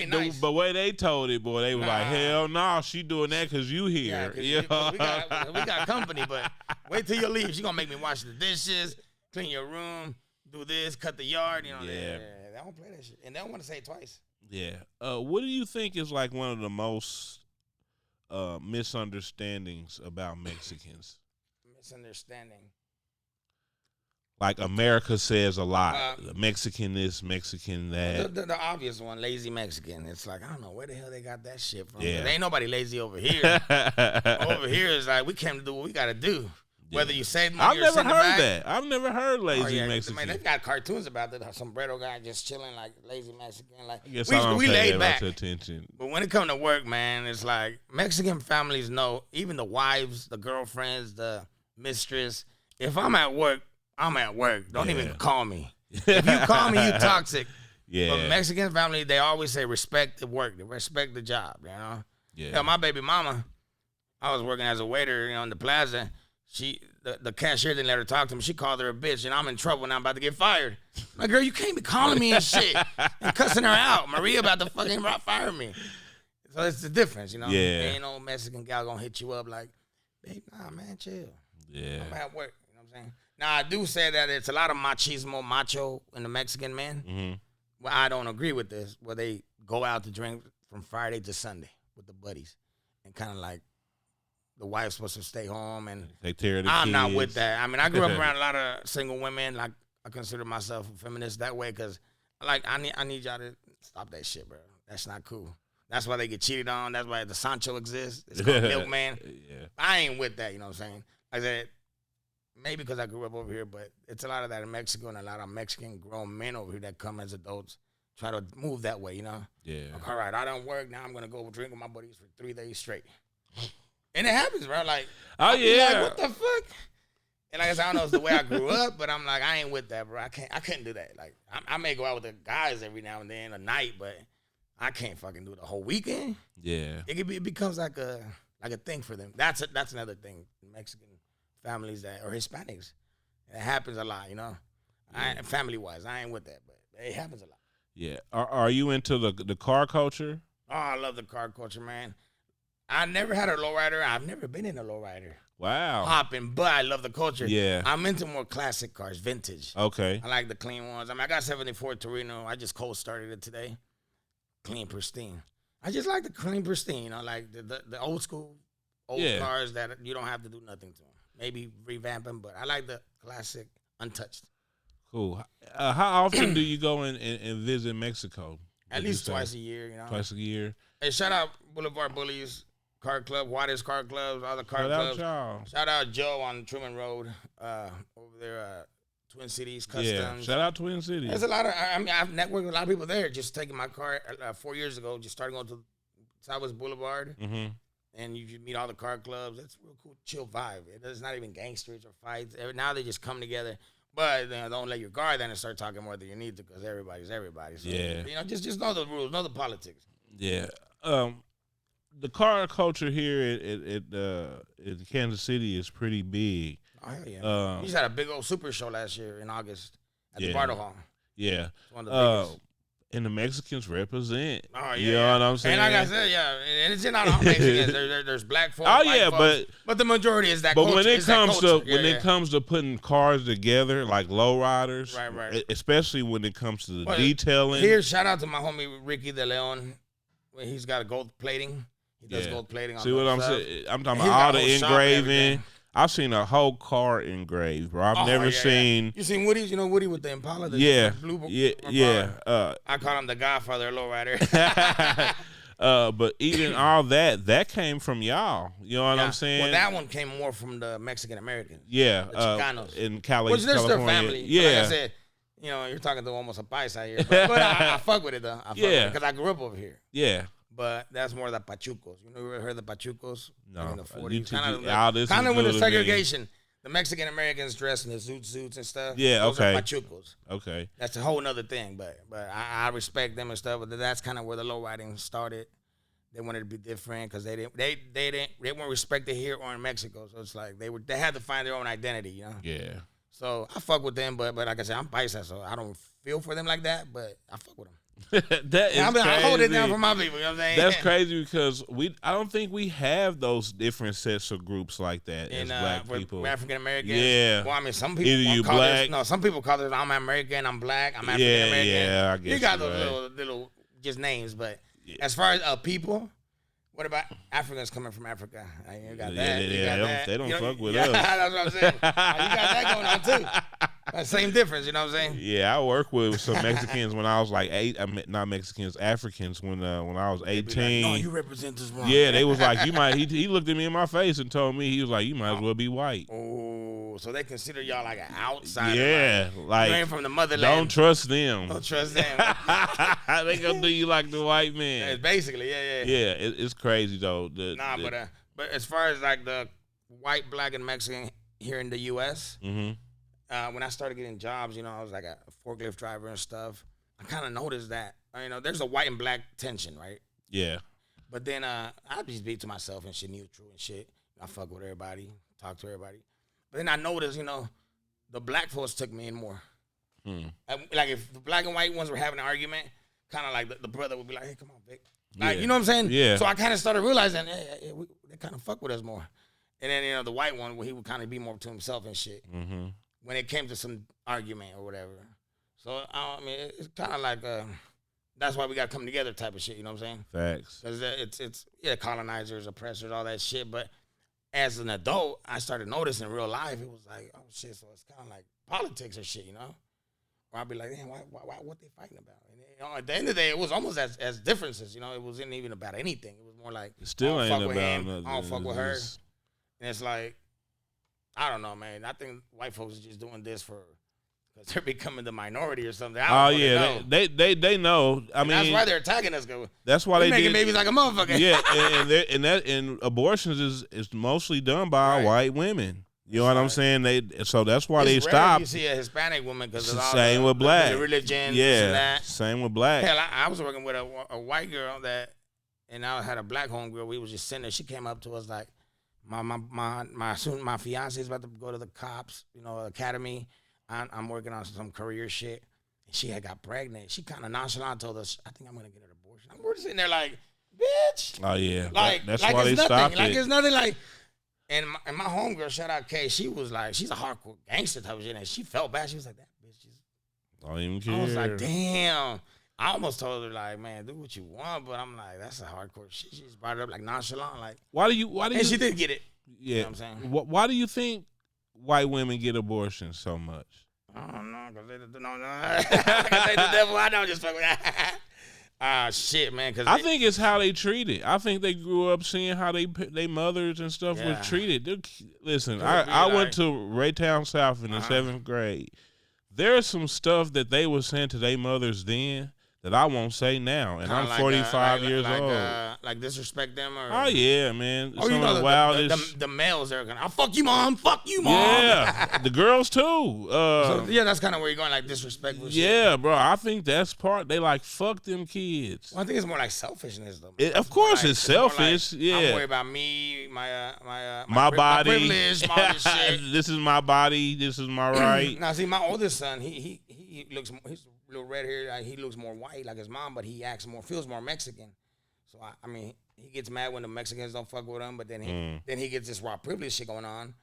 B: nice.
A: But way they told it, boy, they were like, hell no, she doing that because you here.
B: We got company, but wait till you leave. She gonna make me wash the dishes, clean your room, do this, cut the yard. You know, they don't play that shit, and they don't want to say it twice.
A: Yeah. What do you think is like one of the most misunderstandings about Mexicans?
B: Misunderstanding.
A: Like America says a lot. Mexican this, Mexican that.
B: The obvious one, lazy Mexican. It's like, I don't know where the hell they got that shit from.
A: Yeah.
B: There ain't nobody lazy over here. Over here is like, we came to do what we got to do. Yeah. Whether you save money or send it back.
A: I've never heard lazy Mexican.
B: Man, they've got cartoons about the sombrero guy just chilling like lazy Mexican. Like,
A: I guess we laid back. Attention.
B: But when it comes to work, man, it's like Mexican families know, even the wives, the girlfriends, the mistress, if I'm at work, I'm at work. Don't even call me. If you call me, you toxic.
A: Yeah.
B: But Mexican family, they always say respect the work, respect the job, you know?
A: Yeah.
B: My baby mama, I was working as a waiter, in the plaza. The cashier didn't let her talk to me. She called her a bitch, and I'm in trouble now. I'm about to get fired. My girl, you can't be calling me and shit and cussing her out. Maria about to fucking fire me. So it's the difference,
A: Yeah.
B: Ain't no Mexican gal gonna hit you up like, babe, nah, man, chill.
A: Yeah.
B: I'm at work. You know what I'm saying? Now, I do say that it's a lot of macho in the Mexican man.
A: Mm-hmm.
B: Well, I don't agree with this, where they go out to drink from Friday to Sunday with the buddies and kind of like, the wife's supposed to stay home, and
A: take care of the
B: I'm
A: kids.
B: not with that. I mean, I grew up around a lot of single women. Like, I consider myself a feminist that way because, like, I need y'all to stop that shit, bro. That's not cool. That's why they get cheated on. That's why the Sancho exists. It's called milkman.
A: Yeah.
B: I ain't with that. You know what I'm saying? Like I said, maybe because I grew up over here, but it's a lot of that in Mexico, and a lot of Mexican grown men over here that come as adults try to move that way.
A: Yeah.
B: Like, all right, I don't work now. I'm gonna go drink with my buddies for 3 days straight. And it happens, bro. Like,
A: oh yeah,
B: like, what the fuck? And like I said, I don't know if it's the way I grew up, but I'm like, I ain't with that, bro. I couldn't do that. Like, I may go out with the guys every now and then, a night, but I can't fucking do it the whole weekend.
A: Yeah,
B: it becomes like a thing for them. That's another thing. Mexican families or Hispanics, it happens a lot, Yeah. Family wise, I ain't with that, but it happens a lot.
A: Yeah. Are you into the car culture?
B: Oh, I love the car culture, man. I never had a lowrider. I've never been in a lowrider.
A: Wow.
B: Hopping, but I love the culture.
A: Yeah.
B: I'm into more classic cars, vintage.
A: Okay.
B: I like the clean ones. I mean, I got 74 Torino. I just cold started it today. Clean, pristine. I just like the clean, pristine. Like the old school, cars that you don't have to do nothing to them. Maybe revamp them, but I like the classic, untouched.
A: Cool. How often do you go and visit Mexico?
B: At least twice a year,
A: Twice a year.
B: Hey, shout out Boulevard Bullies Car Club, Juarez Car Clubs, all the car clubs. Shout out Joe on Truman Road over there, Twin Cities Customs.
A: Yeah, shout out Twin Cities.
B: There's a lot of, I've networked with a lot of people there. Just taking my car 4 years ago, just started going to Southwest Boulevard.
A: Mm-hmm.
B: And you meet all the car clubs. That's a real cool, chill vibe. It's not even gangsters or fights. Now they just come together. But don't let your guard down and start talking more than you need to, because everybody's everybody. So,
A: yeah.
B: Just know the rules, know the politics.
A: Yeah. The car culture here at Kansas City is pretty big.
B: Oh, hell yeah. We just had a big old super show last year in August at the Bartle Hall.
A: Yeah.
B: It's one of the biggest.
A: And the Mexicans represent.
B: Oh, yeah.
A: You know what I'm saying?
B: And like I said, and it's not all Mexicans. There's black folks.
A: Oh, yeah,
B: folks, but the majority is that culture.
A: But when it comes to putting cars together, like lowriders,
B: right.
A: Especially when it comes to the detailing.
B: Here, shout out to my homie Ricky De Leon. He's got a gold plating. He does gold plating on
A: See what I'm
B: stuff.
A: saying? I'm talking
B: And he's
A: about all
B: got a
A: the
B: whole shop and
A: engraving.
B: everything.
A: I've seen a whole car engraved, bro. I've never
B: Yeah.
A: seen.
B: You seen Woody's? You know Woody with the Impala? The blue
A: yeah.
B: I call him the Godfather lowrider.
A: But even all that came from y'all. You know what I'm saying?
B: Well, that one came more from the Mexican Americans.
A: Yeah,
B: the Chicanos.
A: in
B: Which there's
A: California.
B: their family.
A: Yeah,
B: But like I said, you're talking to almost a paisa here. But I fuck with it, though. Because I grew up over here.
A: Yeah.
B: But that's more the Pachucos. You ever heard of the Pachucos?
A: No.
B: Like in the 40s.
A: Kind
B: of with the segregation. The Mexican Americans dressed in the suits and stuff.
A: Yeah,
B: those
A: okay.
B: are Pachucos.
A: Okay.
B: That's a whole other thing. But I respect them and stuff. But that's kind of where the low riding started. They wanted to be different because they weren't respected here or in Mexico. So it's like they had to find their own identity, you know.
A: Yeah.
B: So I fuck with them, but like I said, I'm paisa, so I don't feel for them like that. But I fuck with them.
A: That is crazy.
B: I hold it down for my people. You know what I'm saying?
A: That's crazy because I don't think we have those different sets of groups like that as black people.
B: African Americans.
A: Yeah.
B: Well, I mean, some people
A: Either you
B: call
A: black.
B: some people call it I'm American, I'm black, I'm African American.
A: Yeah, I guess
B: you got
A: you're
B: those
A: right.
B: little just names, but as far as people. What about Africans coming from Africa? You got that.
A: They don't fuck with us.
B: That's what I'm saying. You got that going on too. Same difference, you know what I'm saying?
A: Yeah, I worked with some Mexicans when I was like not Mexicans, Africans when I was 18.
B: Like, no, you represent this wrong.
A: Yeah, they was like, you might. He looked at me in my face and told me, he was like, you might as well be white.
B: Oh, so they consider y'all like an outsider.
A: Yeah, like
B: you ain't from the motherland.
A: Don't trust them.
B: Don't trust them.
A: They gonna do you like the white man.
B: It's basically, yeah.
A: Yeah, it's crazy though.
B: But as far as like the white, black, and Mexican here in the U.S., when I started getting jobs, I was like a forklift driver and stuff. I kind of noticed that there's a white and black tension, right?
A: Yeah.
B: But then I just be to myself and shit, neutral and shit. I fuck with everybody, talk to everybody. But then I noticed, the black folks took me in more. Like if the black and white ones were having an argument, kind of like the brother would be like, "Hey, come on, Vic." Like, you know what I'm saying?
A: Yeah.
B: So I kind of started realizing, they kind of fuck with us more. And then, the white one, he would kind of be more to himself and shit. Mm-hmm. When it came to some argument or whatever. So, I mean, it's kind of like, that's why we got to come together type of shit, you know what I'm saying?
A: Facts.
B: Because it's colonizers, oppressors, all that shit. But as an adult, I started noticing in real life, it was like, oh, shit, so it's kind of like politics or shit, Where I'd be like, damn, what they fighting about? And at the end of the day, it was almost as differences. It wasn't even about anything. It was more like,
A: still
B: I
A: ain't
B: don't fuck
A: about
B: with him,
A: nothing.
B: I don't fuck with her. And it's like, I don't know, man. I think white folks are just doing this because they're becoming the minority or something. Know.
A: They know. I mean,
B: that's why they're attacking us.
A: That's why
B: they're making babies like a motherfucker.
A: Yeah, and abortions is mostly done by white women. You know what I'm saying? So that's why they stopped.
B: You see a Hispanic woman because of all
A: same with black.
B: The religion.
A: Yeah, same with black.
B: Hell, I was working with a white girl and I had a black homegirl. We was just sitting there. She came up to us like, my fiance is about to go to the cops, academy. I'm working on some career shit. And she had got pregnant. She kind of nonchalant told us, I think I'm gonna get an abortion. We're sitting there like, bitch.
A: Oh yeah, that's
B: like
A: why they stopped
B: Like
A: it.
B: it's nothing like. And my homegirl, shout out Kay, she was like, she's a hardcore gangster type of shit, and she felt bad. She was like, that bitch is.
A: I don't even care.
B: I was like, damn. I almost told her like, man, do what you want, but I'm like, that's a hardcore shit. She just brought it up like nonchalant, like.
A: Why do you?
B: And she did get it.
A: Yeah.
B: You know what I'm saying?
A: Why do you think white women get abortions so much?
B: I don't know, because they the devil. I don't just fuck with that. Shit, man. Cause
A: I think it's how they treated. I think they grew up seeing how they mothers and stuff were treated. Listen, I went to Raytown South in the 7th grade. There's some stuff that they were saying to their mothers then that I won't say now, and I'm 45 years old.
B: Like disrespect them, or
A: oh yeah, man.
B: Oh, the males are gonna, I'll fuck you, mom. Fuck you, mom.
A: Yeah, the girls too.
B: So, that's kind of where you're going, like disrespectful.
A: Yeah,
B: shit.
A: Bro. I think that's part. They like fuck them kids.
B: Well, I think it's more like selfishness, though.
A: Of course, it's selfish.
B: Like,
A: yeah,
B: I'm worried about me, my
A: body,
B: my privilege, all this shit.
A: This is my body. This is my right.
B: Now, see, my oldest son, he looks. He's a little red hair. Like, he looks more white, like his mom, but he feels more Mexican. So I mean, he gets mad when the Mexicans don't fuck with him, but then he gets this raw privilege shit going on,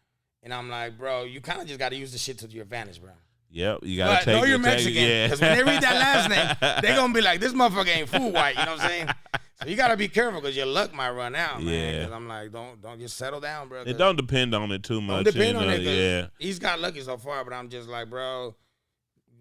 B: and I'm like, bro, you kind of just got to use the shit to your advantage, bro.
A: Yep, you gotta take.
B: You're Mexican, because when they read that last name, they gonna be like, this motherfucker ain't fool white. You know what I'm saying? So you gotta be careful because your luck might run out, man.
A: Yeah.
B: Because I'm like, don't just settle down, bro.
A: It don't depend on it too much.
B: Don't depend on it.
A: Yeah.
B: He's got lucky so far, but I'm just like, bro.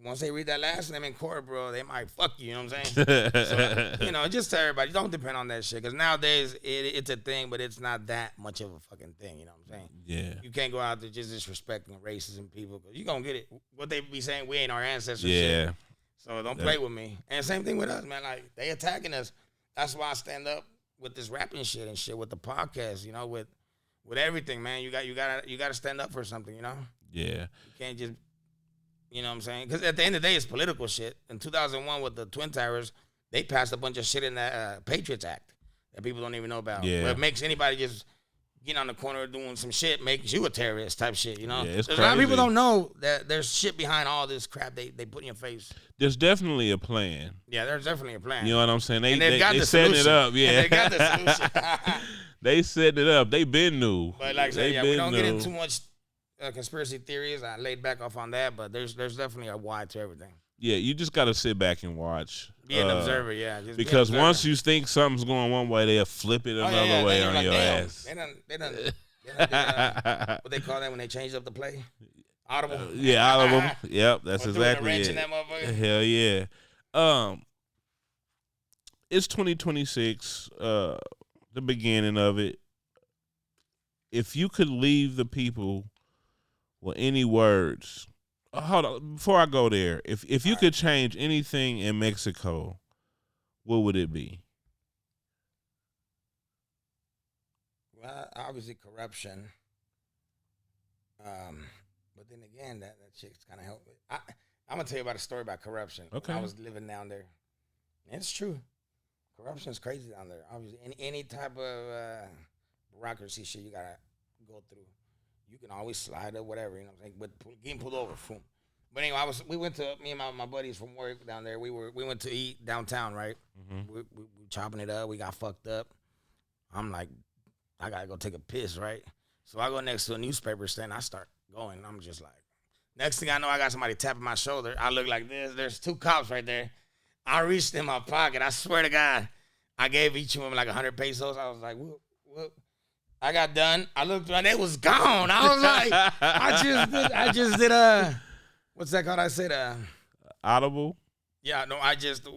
B: Once they read that last name in court, bro, they might fuck you. You know what I'm saying? So, just to everybody, don't depend on that shit. Because nowadays, it's a thing, but it's not that much of a fucking thing. You know what I'm saying?
A: Yeah.
B: You can't go out there just disrespecting racism people. Because you're going to get it. What they be saying, we ain't our ancestors.
A: Yeah.
B: Shit. So don't play with me. And same thing with us, man. Like, they attacking us. That's why I stand up with this rapping shit and shit, with the podcast, with everything, man. You got to stand up for something,
A: Yeah.
B: You can't just... You know what I'm saying? Because at the end of the day, it's political shit. In 2001, with the Twin Towers, they passed a bunch of shit in the Patriots Act that people don't even know about.
A: Yeah.
B: What makes anybody just get on the corner doing some shit makes you a terrorist type shit,
A: Yeah, it's
B: There's a lot of
A: crazy.
B: people don't know that there's shit behind all this crap they put in your face.
A: There's definitely a plan.
B: Yeah, there's definitely a plan.
A: You know what I'm saying? They
B: solution.
A: setting it up. Yeah.
B: And they got the solution.
A: They setting it up. They been new.
B: But like I said, we don't get into too much conspiracy theories. I laid back off on that, but there's definitely a why to everything.
A: Yeah, you just got to sit back and watch.
B: Be an observer, yeah. Just
A: because once you think something's going one way, they'll flip it another way on your ass.
B: They done what they call that when they change up the play? Audible.
A: Yeah, audible. Yep, that's
B: or
A: exactly
B: wrench
A: it.
B: in that motherfucker.
A: Hell yeah. It's 2026. The beginning of it. If you could leave the people with any words, hold on, before I go there, if you could change anything in Mexico, what would it be?
B: Well, obviously corruption. But then again, that shit's kind of helped. I'm gonna tell you about a story about corruption.
A: Okay.
B: I was living down there. And it's true. Corruption's crazy down there. Obviously, any type of bureaucracy shit you gotta go through. You can always slide or whatever, you know what I'm saying? But getting pulled over, boom. But anyway, me and my buddies from work down there. We went to eat downtown, right?
A: Mm-hmm.
B: We chopping it up. We got fucked up. I'm like, I gotta go take a piss, right? So I go next to a newspaper stand. I start going. I'm just like, next thing I know, I got somebody tapping my shoulder. I look like this. There's two cops right there. I reached in my pocket. I swear to God, I gave each of them like 100 pesos. I was like, whoop. I got done. I looked around. It was gone. I was like, I just did what's that called? I said
A: Audible.
B: Yeah, no, I just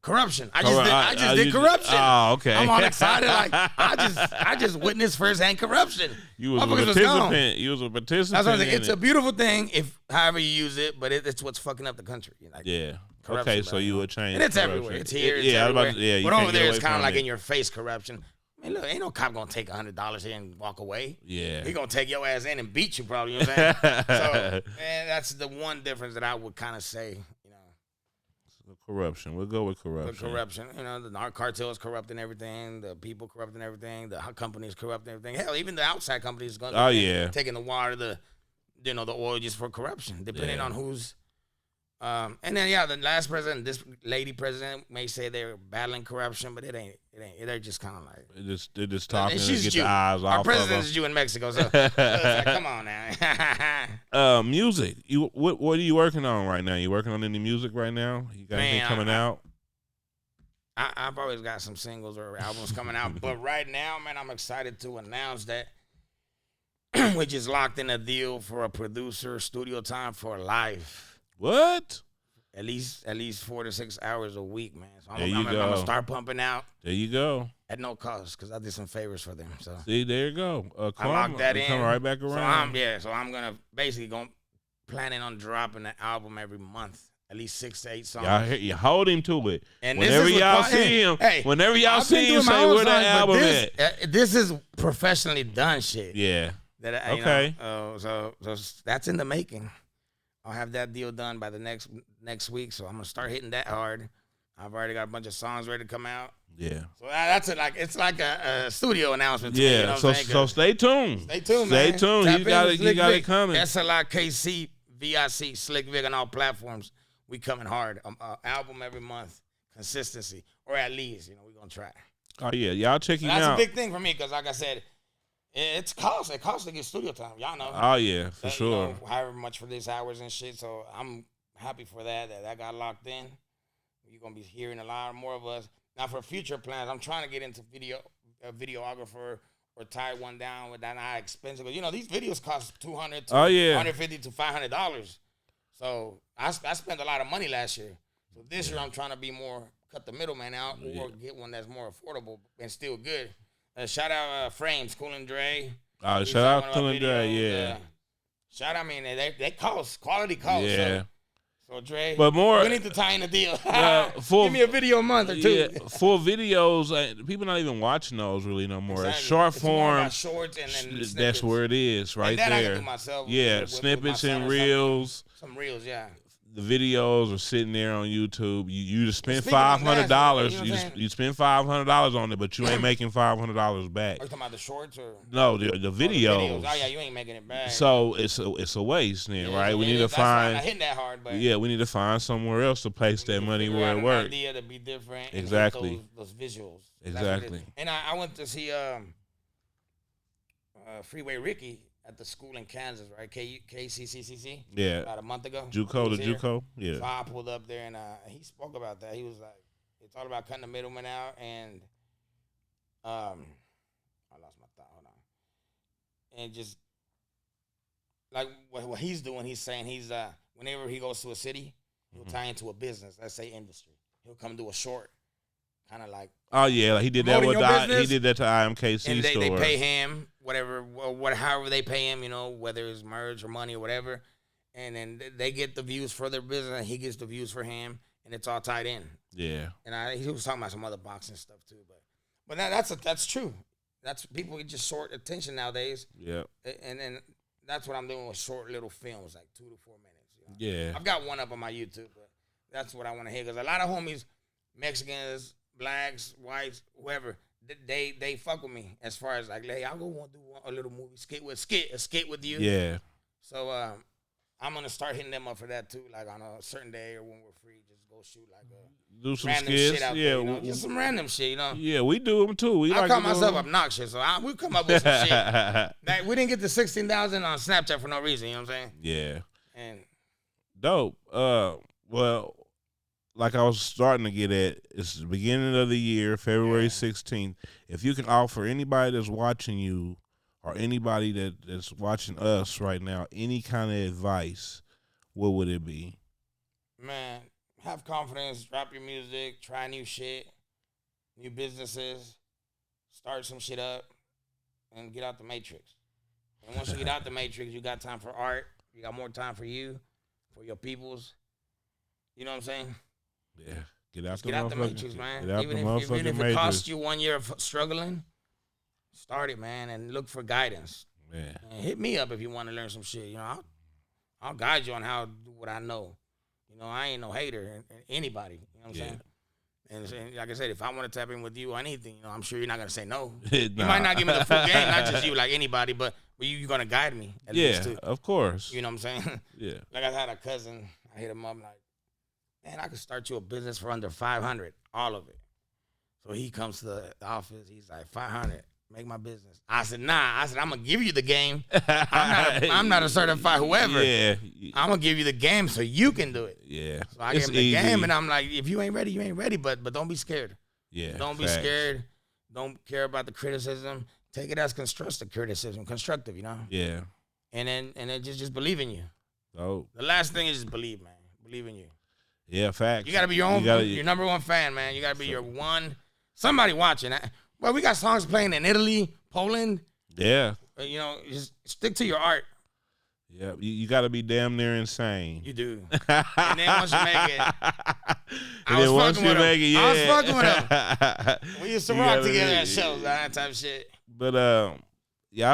B: corruption. I just did corruption.
A: Oh, okay.
B: I'm all excited. Like I just witnessed firsthand corruption.
A: You was a
B: Motherfuckers
A: participant. You was a participant.
B: That's what I'm saying. It's a beautiful thing if however you use it, but it's what's fucking up the country. Like,
A: yeah. Okay, so you would change.
B: And it's
A: corruption.
B: everywhere. It's here. It's everywhere.
A: You
B: but
A: can't
B: over
A: get
B: there,
A: away
B: it's kind of
A: from
B: like
A: it.
B: in your face corruption. Man, look, ain't no cop gonna take $100 here and walk away.
A: Yeah.
B: He gonna take your ass in and beat you probably. You know what I'm saying? So, man, that's the one difference that I would kind of say.
A: Corruption. We'll go with corruption.
B: The corruption. The narc cartel is corrupting everything. The people corrupting everything. The companies corrupting everything. Hell, even the outside companies going.
A: Oh yeah.
B: Taking the water, the oil just for corruption, depending on who's. And then the last president, this lady president may say they're battling corruption, but it ain't. They're just kind of like.
A: They're just talking to get
B: Jew.
A: the eyes off
B: Our
A: of
B: president
A: her.
B: is Jew in Mexico, so like, come on now.
A: Music. What are you working on right now? You working on any music right now? You got anything coming out?
B: I've always got some singles or albums coming out, but right now, man, I'm excited to announce that we just locked in a deal for a producer studio time for life.
A: What?
B: At least 4 to 6 hours a week, man. So
A: There
B: I'm
A: you go.
B: gonna start pumping out
A: There you go.
B: at no cost because I did some favors for them. So
A: See, there you go.
B: I locked that in.
A: Come right back around.
B: So I'm gonna basically planning on dropping an album every month, at least 6 to 8 songs.
A: You hold him to it.
B: And
A: whenever
B: this is
A: y'all see him, whenever y'all
B: I've been
A: see him,
B: doing my
A: say
B: own
A: where that
B: songs,
A: album
B: but
A: at.
B: this is professionally done shit.
A: Yeah.
B: Okay. So that's in the making. I'll have that deal done by the next week, so I'm gonna start hitting that hard. I've already got a bunch of songs ready to come out.
A: Yeah.
B: So that's it's like a studio announcement. To me, you know what I'm saying?
A: So stay tuned.
B: Stay tuned,
A: Stay
B: man.
A: tuned.
B: Tap
A: You got
B: in
A: it.
B: to
A: You got
B: Slikc
A: it coming.
B: SLIKC VIC Slikc Vic on all platforms. We coming hard. Album every month, consistency, or at least we're gonna try.
A: Oh yeah, y'all check him
B: That's
A: out.
B: a big thing for me because, like I said, it costs to get studio time. Y'all know.
A: Oh yeah, for sure.
B: However much for these hours and shit. So I'm happy for that got locked in. You're gonna be hearing a lot more of us. Now for future plans, I'm trying to get into videographer or tie one down with that high expensive. You know, these videos cost $200 to
A: Oh yeah.
B: $150 to $500. So I spent a lot of money last year. So this year I'm trying to be more cut the middleman out or get one that's more affordable and still good. Shout out Frames, Cool and Dre.
A: Shout out Cool and Dre, yeah.
B: Shout out, I mean, they cost, quality cost.
A: Yeah.
B: So Dre,
A: but more,
B: we need to tie in a deal.
A: Give
B: me a video a month or two.
A: Yeah, full videos, people not even watching those really no more.
B: Exactly.
A: Short form,
B: shorts and then
A: that's where it is, right
B: and
A: there.
B: I can do myself
A: snippets and reels.
B: Some reels, yeah.
A: The videos are sitting there on YouTube. You just spend $500. You spend $500 on it, but you ain't making $500 back.
B: Are you talking about the shorts or
A: no the videos?
B: Oh yeah, you ain't making it back.
A: So it's a waste then, right? We need to find.
B: Not hitting that hard, but
A: we need to find somewhere else to place that money where it works.
B: Idea to be different.
A: Exactly.
B: Those visuals.
A: Exactly.
B: And I went to see Freeway Ricky at the school in Kansas, right? KCCCC.
A: Yeah.
B: About a month ago.
A: JUCO. Yeah.
B: So I pulled up there and he spoke about that. He was like, it's all about cutting the middleman out and I lost my thought. Hold on. And just like what he's doing, he's saying whenever he goes to a city, he'll tie into a business, let's say industry. He'll come do a short, kind of like.
A: Oh yeah, like he did that with he did that to IMKC
B: and
A: store.
B: They pay him however they pay him, whether it's merge or money or whatever, and then they get the views for their business, and he gets the views for him, and it's all tied in.
A: Yeah.
B: And he was talking about some other boxing stuff too, but that's true. That's people get just short attention nowadays.
A: Yeah.
B: And then that's what I'm doing with short little films, like 2 to 4 minutes.
A: Yeah.
B: I've got one up on my YouTube, but that's what I want to hear because a lot of homies, Mexicans, blacks, whites, whoever, they fuck with me as far as like, hey, I'll go want to do a little movie skit with you.
A: Yeah.
B: So I'm gonna start hitting them up for that too, like on a certain day or when we're free, just go shoot like
A: do some
B: random
A: skits.
B: shit out there, just some random shit,
A: Yeah, we do them too.
B: I call myself obnoxious, so we come up with some shit. Like, we didn't get the 16,000 on Snapchat for no reason, you know what I'm saying?
A: Yeah.
B: And
A: dope. Well, like I was starting to get at, it's the beginning of the year, February 16th. If you can offer anybody that's watching you or anybody that's watching us right now any kind of advice, what would it be?
B: Man, have confidence, drop your music, try new shit, new businesses, start some shit up, and get out the matrix. And once you get out the matrix, you got time for art, you got more time for you, for your peoples. You know what I'm saying?
A: Yeah. Get out the
B: matrix, man. Even if
A: it
B: costs you 1 year of struggling, start it, man, and look for guidance.
A: Yeah.
B: And hit me up if you want to learn some shit. I'll guide you on how to do what I know. I ain't no hater, anybody. You know what I'm saying? And like I said, if I want to tap in with you or anything, I'm sure you're not going to say no. You might not give me the full game, not just you, like anybody, but you're going to guide me. At least too.
A: Of course.
B: You know what I'm saying?
A: Yeah.
B: Like I had a cousin, I hit him up like, man, I could start you a business for under 500, all of it. So he comes to the office, he's like, 500. Make my business. I said, nah. I said, I'm gonna give you the game. I'm not a certified whoever.
A: Yeah.
B: I'm gonna give you the game so you can do it.
A: Yeah.
B: So I gave him the game, and I'm like, if you ain't ready, you ain't ready. But don't be scared.
A: Yeah.
B: Don't be scared. Don't care about the criticism. Take it as constructive criticism, constructive.
A: Yeah.
B: And then just believe in you.
A: Oh.
B: The last thing is just believe, man. Believe in you.
A: Yeah, facts.
B: You gotta be your number one fan, man. You gotta be your one. Somebody watching. Well, we got songs playing in Italy, Poland.
A: Yeah.
B: Just stick to your art.
A: Yeah, you got to be damn near insane.
B: You do. And then once you make it, I was fucking with him. We used to rock together at shows, that type of shit.
A: But I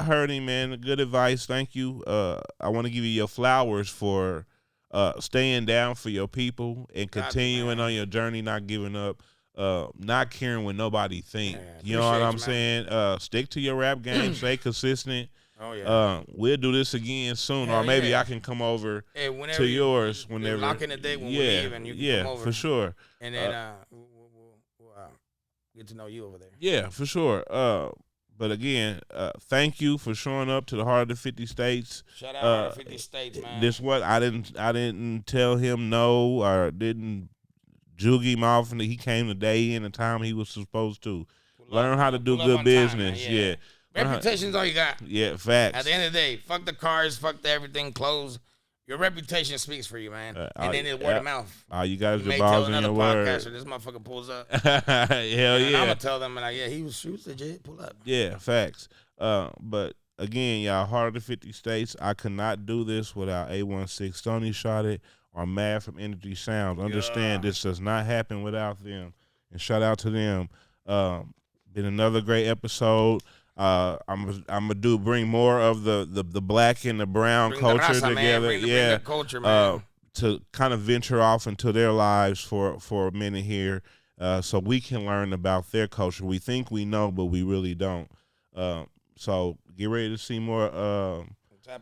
A: heard him, man. Good advice. Thank you. I want to give you your flowers for staying down for your people and continuing on your journey, not giving up. Not caring what nobody think. You know what I'm saying? Stick to your rap game. Stay consistent.
B: Oh yeah.
A: We'll do this again soon, or maybe I can come over to yours whenever.
B: Lock in the day when we leave, and you can come over.
A: For sure.
B: And then we'll get to know you over there.
A: Yeah, for sure. But again, thank you for showing up to the Heart of the 50 States.
B: Shout out Heart of 50 States, man.
A: This what I didn't tell him no or didn't jug him off, and he came the day in the time he was supposed to. Learn how to do
B: pull up
A: good
B: on
A: business.
B: time, man.
A: Yeah.
B: Reputation's all you got.
A: Yeah, facts.
B: At the end of the day, fuck the cars, fuck the everything, clothes. Your reputation speaks for you, man. And then it's word of mouth.
A: All you got is your
B: may
A: balls
B: tell
A: in
B: another
A: your word.
B: podcaster, this motherfucker pulls up.
A: Hell
B: and
A: yeah.
B: I'm going to tell them, like, yeah, he was legit, pull up.
A: Yeah, facts. But again, y'all, Heart of the 50 States, I could not do this without A16 Stony Shot It or Mad from Energy Sounds. Understand this does not happen without them. And shout out to them. Been another great episode. I'm gonna bring more of the black and the brown culture together.
B: Man. Bring the culture, man.
A: To kind of venture off into their lives for a minute here, so we can learn about their culture. We think we know, but we really don't. So get ready to see more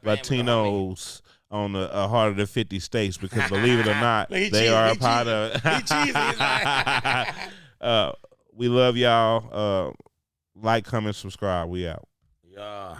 A: Latinos on the Heart of the 50 States, because believe it or not, they are a part of. We love y'all. Like, comment, subscribe. We out.
B: Yeah.